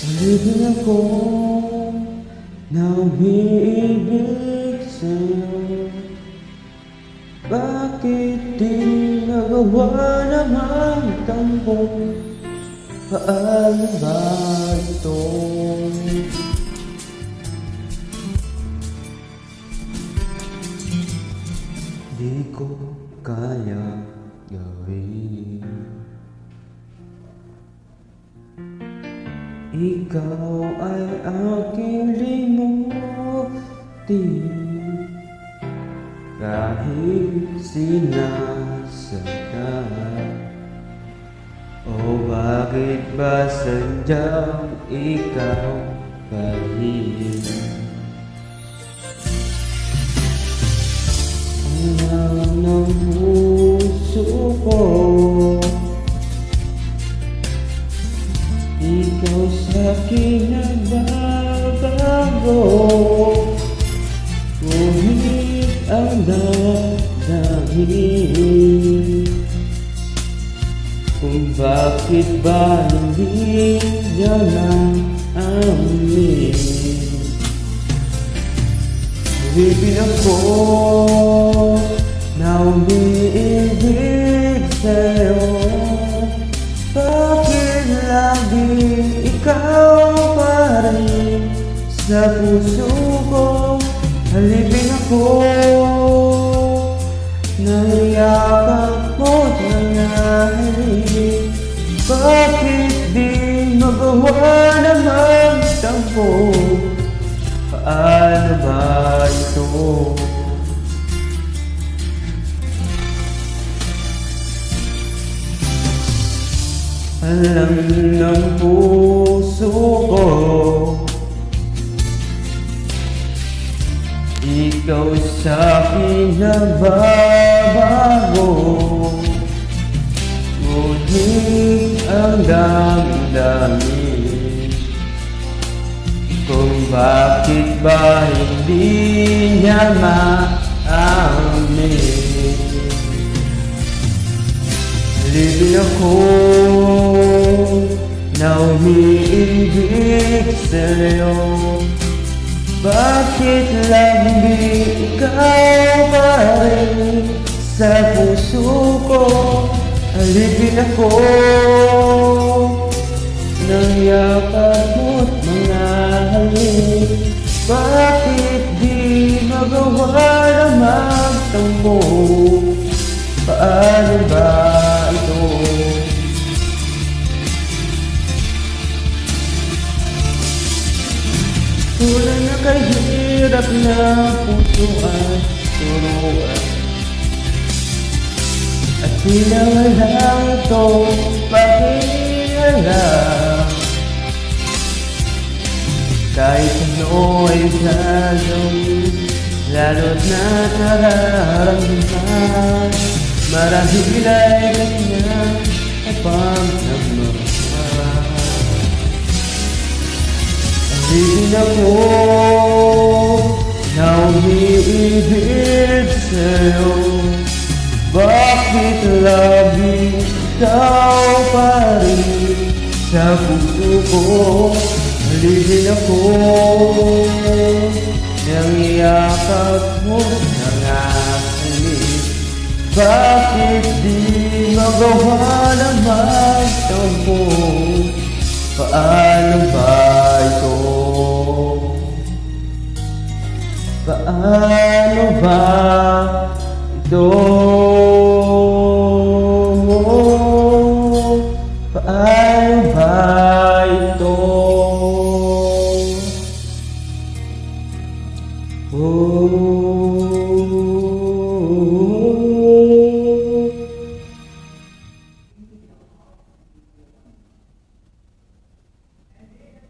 Ulitin ako na umiibig sa'yo. Bakit di nagawa na magtampo? Paano ba ito? Di ko kaya gawin. Ikaw ay aking limutin kahit sinasaktan. O bakit ba sadyang ikaw kahit ang ng puso ko? Ikaw sa'kin nagbabago, ngunit ang damdamin kung bakit ba hindi niya na-amin. Ulitin ako na umiibig sa'yo. Bakit laging ikaw pa rin sa puso ko? Halipin ako ng yakap mo't nangyari. Bakit di magawa na magtampo? Paano ba ito? Alam ng puso ko, ikaw sa'kin nagbabago, ngunit ang damdamin kung bakit ba hindi niya maamin. Halipin ako na umiibig sa'yo. Bakit laging ikaw pa rin sa puso ko? Halipin ako ng yakap mo't mga halik. Bakit di magawa na magtampo? Paano ba ito? Tunay na kahirap na puso at turuan, at kailangan ito pakialam. Kahit ano ay gagawin, lalo't na nararamdaman, marahil ay ganyan ay pagmamahal. Halipin ako na umiibig sa'yo. Bakit laging ikaw pa rin sa puso ko? Halipin ako ng yakap mo ng aking. Bakit di magawa na magtampo? Paano ba ito? Paano ba ito? Paano